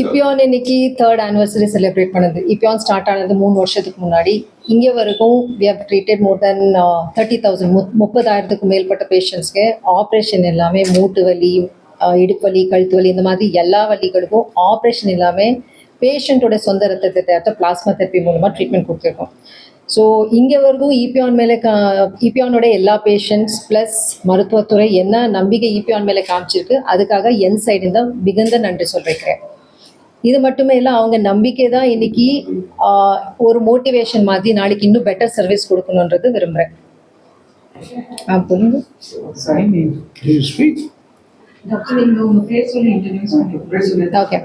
EPIONE இன்னைக்கு 3rd anniversary celebrate பண்ணுது. EPIONE start ஆனது 3 வருஷத்துக்கு முன்னாடி. இங்கே வரைக்கும் we have treated more than 30,000 30,000க்கு மேற்பட்ட பேஷண்ட்ஸ்க்கு ஆப்ரேஷன் எல்லாமே மூட்டு வலி, இடுப்பு வலி, கழுத்து வலி இந்த மாதிரி எல்லா வலிகளுக்கும் ஆப்ரேஷன் இல்லாமல் பேஷண்ட்டோட சொந்த ரத்தத்தை தயாரித்த பிளாஸ்மா தெரப்பி மூலமாக ட்ரீட்மெண்ட் கொடுத்துருக்கோம். ஸோ இங்கே வரைக்கும் EPIONE மேலே EPIONோட எல்லா பேஷண்ட்ஸ் ப்ளஸ் மருத்துவத்துறை என்ன நம்பிக்கை EPIONE மேலே காமிச்சிருக்கு, அதுக்காக என் சைடு தான் மிகுந்த நன்றி சொல்லியிருக்கிறேன். இது மட்டுமே இல்லை, அவங்க நம்பிக்கை தான் இன்னைக்கு ஒரு மோட்டிவேஷன் மாதிரி நாளைக்கு இன்னும் பெட்டர் சர்வீஸ் கொடுக்கணுன்றது விரும்புகிறேன். ஓகே,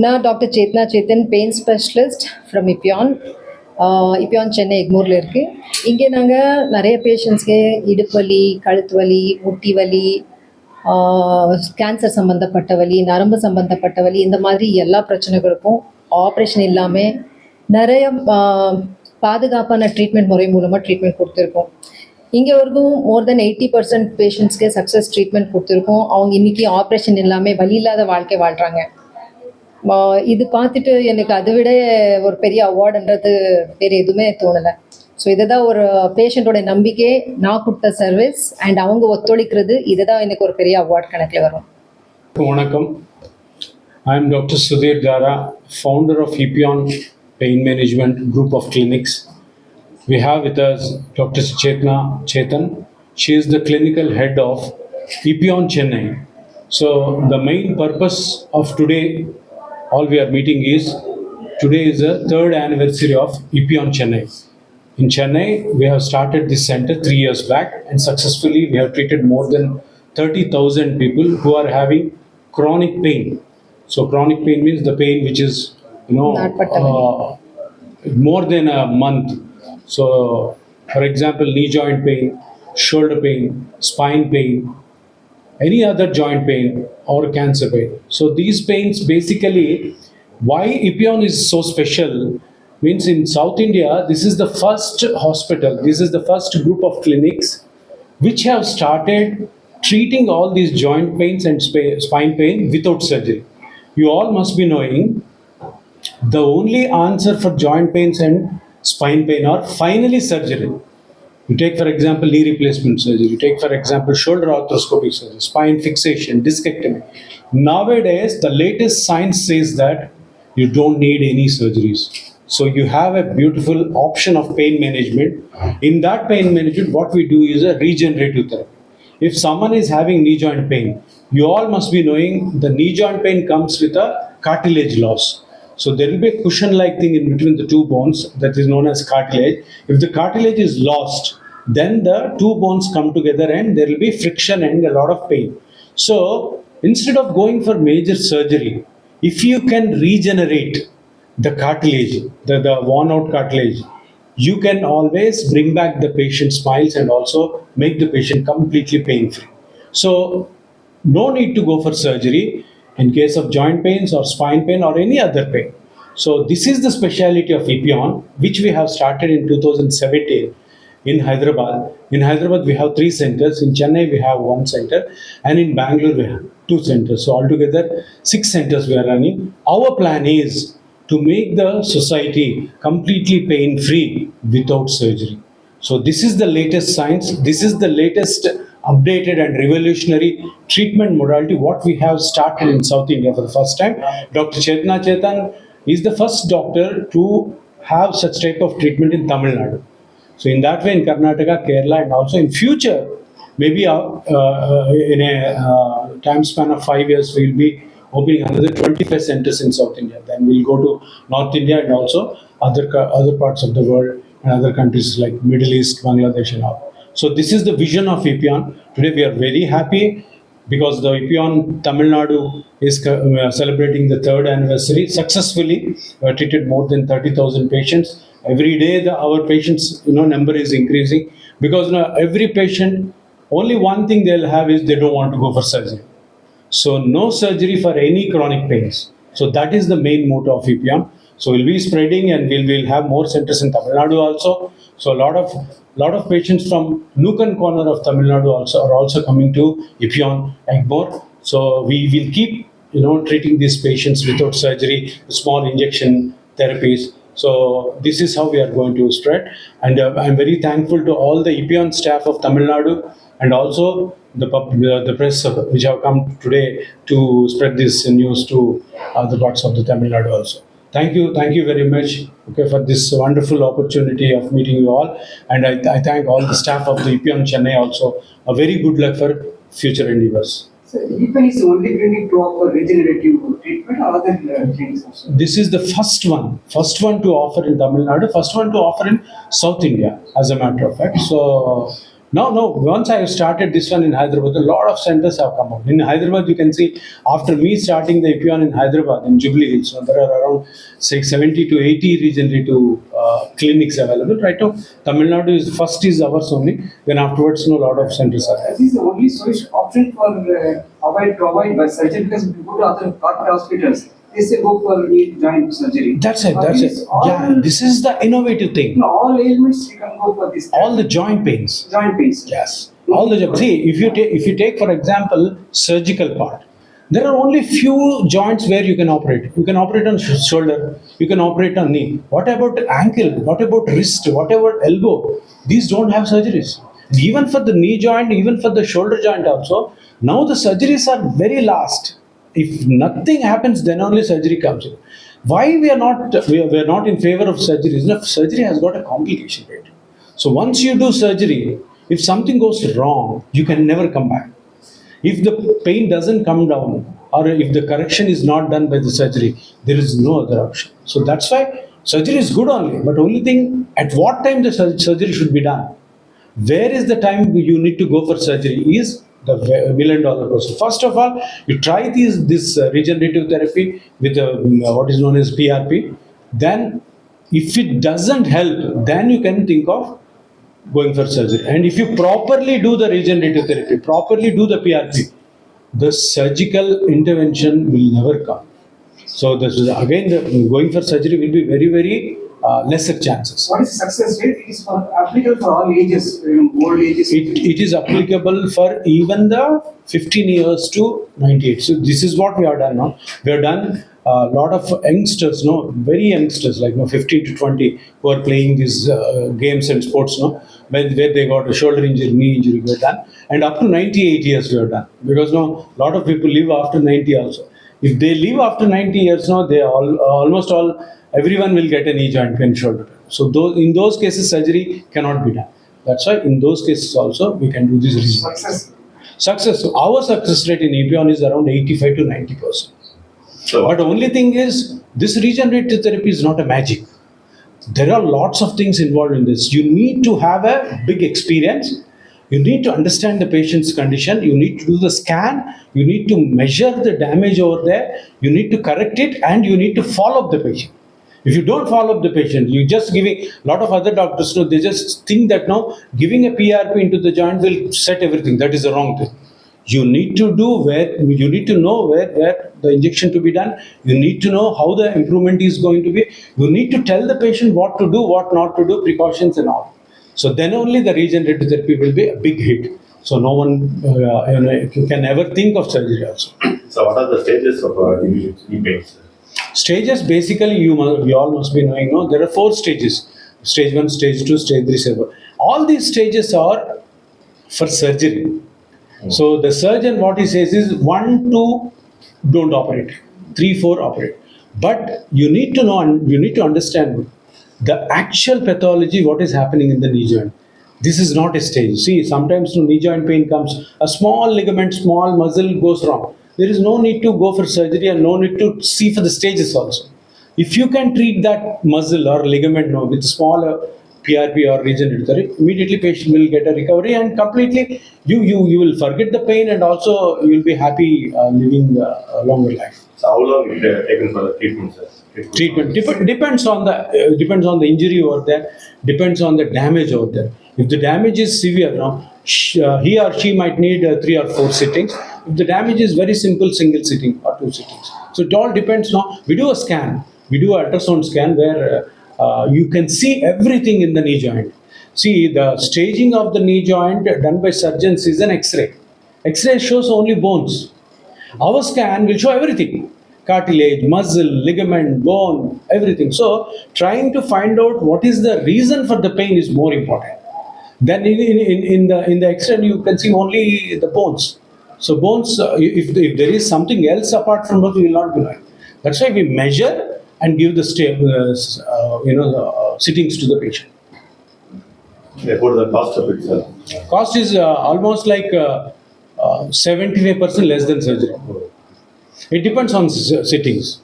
நான் doctor Chetna Chetan, pain specialist from EPIONE Chennai எக்மோரில் இருக்குது. இங்கே நாங்கள் நிறைய பேஷண்ட்ஸ்க்கு இடுப்பு வலி, கழுத்து வலி, முட்டி வலி, கேன்சர் சம்மந்தப்பட்ட வலி, நரம்பு சம்மந்தப்பட்ட வலி, இந்த மாதிரி எல்லா பிரச்சனைகளுக்கும் ஆப்ரேஷன் இல்லாமல் நிறைய பாதுகாப்பான ட்ரீட்மெண்ட் முறை மூலமாக ட்ரீட்மெண்ட் கொடுத்துருக்கோம். இங்கே வரைக்கும் மோர் தென் 80% பேஷண்ட்ஸ்க்கு சக்ஸஸ் ட்ரீட்மெண்ட் கொடுத்துருக்கோம். அவங்க இன்றைக்கி ஆப்ரேஷன் இல்லாமல் வலி இல்லாத வாழ்க்கை வாழ்கிறாங்க. இது பார்த்துட்டு எனக்கு அதை விட ஒரு பெரிய அவார்டுன்றது வேறு எதுவுமே தோணலை. ஸோ இதை தான் ஒரு பேஷண்ட்டோட நம்பிக்கை, நான் கொடுத்த சர்வீஸ் அண்ட் அவங்க ஒத்துழைக்கிறது, இதை தான் எனக்கு ஒரு பெரிய அவார்ட் கணக்கில் வரும். வணக்கம், I am Dr. Sudheer Dara, founder of EPIONE Pain Management Group of Clinics. We have with us Dr. Chetana Chetan. She is the clinical head of EPIONE Chennai. So the main purpose of today, all we are meeting is, today is the 3rd anniversary of EPIONE Chennai. In Chennai, we have started this center 3 years back, and successfully we have treated more than 30,000 people who are having chronic pain. So chronic pain means the pain which is, more than a month. So for example, knee joint pain, shoulder pain, spine pain, any other joint pain or cancer pain. So these pains, basically, why EPIONE is so special means in South India, this is the first hospital, this is the first group of clinics which have started treating all these joint pains and spine pain without surgery. You all must be knowing the only answer for joint pains and spine pain are finally surgery. You take for example knee replacement surgery, you take for example shoulder arthroscopic surgery, spine fixation, discectomy. Nowadays the latest science says that you don't need any surgeries. So you have a beautiful option of pain management. In that pain management, what we do is a regenerative therapy. If someone is having knee joint pain, you all must be knowing the knee joint pain comes with a cartilage loss. So there will be a cushion-like thing in between the two bones that is known as cartilage. If the cartilage is lost, then the two bones come together and there will be friction and a lot of pain. So instead of going for major surgery, if you can regenerate the cartilage, the worn out cartilage, you can always bring back the patient's smiles and also make the patient completely pain free. So no need to go for surgery in case of joint pains or spine pain or any other pain. So this is the speciality of EPIONE, which we have started in 2017 in Hyderabad. In Hyderabad we have 3 centers, in Chennai we have 1 center, and in Bangalore we have 2 centers. So altogether 6 centers we are running. Our plan is to make the society completely pain-free without surgery. So this is the latest science, this is the latest updated and revolutionary treatment modality what we have started in South India for the first time. Dr. Chetana Chetan is the first doctor to have such type of treatment in Tamil Nadu. So in that way in Karnataka, Kerala, and also in future, maybe in a time span of 5 years, we will be opening another 25 centers in South India. Then we'll go to North India and also other parts of the world and other countries like Middle East, Bangladesh and all. So this is the vision of EPIONE. Today we are very happy because the EPIONE Tamil Nadu is celebrating the 3rd anniversary successfully. We have treated more than 30,000 patients. Every day our patients number is increasing because every patient, only one thing they'll have is they don't want to go for surgery. So no surgery for any chronic pains. So that is the main motto of EPIONE. So we'll be spreading and we'll have more centers in Tamil Nadu also. So a lot of patients from nook and corner of Tamil Nadu are also coming to EPIONE Egmore. So we will keep treating these patients without surgery, small injection therapies. So this is how we are going to spread. And I'm very thankful to all the EPIONE staff of Tamil Nadu and also the press which have come today to spread this news to other parts of the Tamil Nadu also. Thank you very much, for this wonderful opportunity of meeting you all. And I thank all the staff of the EPIONE Chennai also. A very good luck for future endeavors. So, EPIONE is the only clinic to offer regenerative treatment or other clinics also? This is the first one to offer in Tamil Nadu, first one to offer in South India, as a matter of fact. So, once I have started this one in Hyderabad, a lot of centers have come up. In Hyderabad, you can see, after me starting the EPIONE in Hyderabad, in Jubilee Hills, there are around 70 to 80 regenerative clinics available. Right now, Tamil Nadu is ours only. Then afterwards, a lot of centers are there. This is the only solution option for avoid by surgery, because if you go to other corporate hospitals, they say go for knee joint surgery. That's it. This is the innovative thing. No, all ailments you can go for this. All the joint pains. Joint pains. Yes. All the see, if you take for example surgical part, there are only few joints where you can operate. You can operate on shoulder. You can operate on knee. What about ankle? What about wrist? What about elbow? These don't have surgeries. Even for the knee joint, even for the shoulder joint also. Now the surgeries are very last. If nothing happens, then only surgery comes in. Why we are not in favor of surgery? Surgery has got a complication rate. So once you do surgery, if something goes wrong, you can never come back. If the pain doesn't come down, or if the correction is not done by the surgery, there is no other option. So that's why surgery is good only, but only thing, at what time the surgery should be done. Where is the time you need to go for surgery is the $1 million question. First of all, you try this regenerative therapy with what is known as PRP. Then, if it doesn't help, then you can think of going for surgery. And if you properly do the regenerative therapy, properly do the PRP, the surgical intervention will never come. So this is again, going for surgery will be very, very lesser chances. What is the success rate? It is applicable for all ages, old ages. It is applicable for even the 15 years to 98. So this is what we have done now. We have done a lot of youngsters, very youngsters, like 15 to 20, who are playing these games and sports, where they got a shoulder injury, knee injury, we have done. And up to 98 years we have done. Because a lot of people live after 90 also. If they live after 90 years, they almost all, everyone will get a knee joint pain, shoulder pain. So in those cases, surgery cannot be done. That's why in those cases also, we can do this regeneration. Success. So our success rate in EPIONE is around 85 to 90%. So, but the only thing is, this regenerative therapy is not a magic. There are lots of things involved in this. You need to have a big experience. You need to understand the patient's condition. You need to do the scan. You need to measure the damage over there. You need to correct it, and you need to follow up the patient. If you don't follow up the patient, you just giving, a lot of other doctors, they just think that giving a PRP into the joint will set everything. That is the wrong thing. You need to know where the injection to be done. You need to know how the improvement is going to be. You need to tell the patient what to do, what not to do, precautions and all. So then only the regenerative therapy will be a big hit. So no one can ever think of surgery also. So what are the stages of knee pains? Stages, basically, we all must be knowing, there are 4 stages. Stage 1, stage 2, stage 3, stage 4. All these stages are for surgery. So the surgeon, what he says is 1, 2, don't operate. 3, 4, operate. But you need to know and you need to understand the actual pathology, what is happening in the knee joint. This is not a stage. See, sometimes knee joint pain comes, a small ligament, small muscle goes wrong. There is no need to go for surgery and no need to see for the stages also. If you can treat that muscle or ligament with small PRP or regenerative therapy, immediately patient will get a recovery and completely you will forget the pain, and also you will be happy living a longer life. So how long is it taken for the treatment, sir? Treatment depends on the injury over there, depends on the damage over there. If the damage is severe, he or she might need 3 or 4 sittings. If the damage is very simple, single sitting or 2 sittings. So it all depends. We do a scan, we do an ultrasound scan where you can see everything in the knee joint. See, the staging of the knee joint done by surgeons is an X-ray. X-ray shows only bones. Our scan will show everything: cartilage, muscle, ligament, bone, everything. So, trying to find out what is the reason for the pain is more important. Then in the X-ray you can see only the bones. So bones, if there is something else apart from bones, we will not be knowing. That's why we measure and give the sittings to the patient. Yeah, what is the cost of it, sir? Cost is almost like 75% less than surgery. It depends on sittings.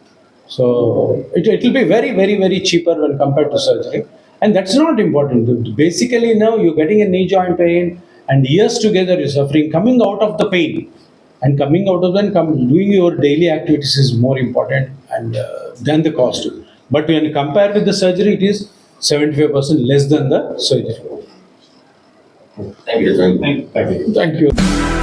So it will be very, very, very cheaper when compared to surgery. And that's not important. Basically, now you're getting a knee joint pain, and years together you're suffering. Coming out of the pain and coming out of then doing your daily activities is more important and than the cost. But when compared with the surgery, it is 75% less than the surgery. Thank you. Thank you. Thank you.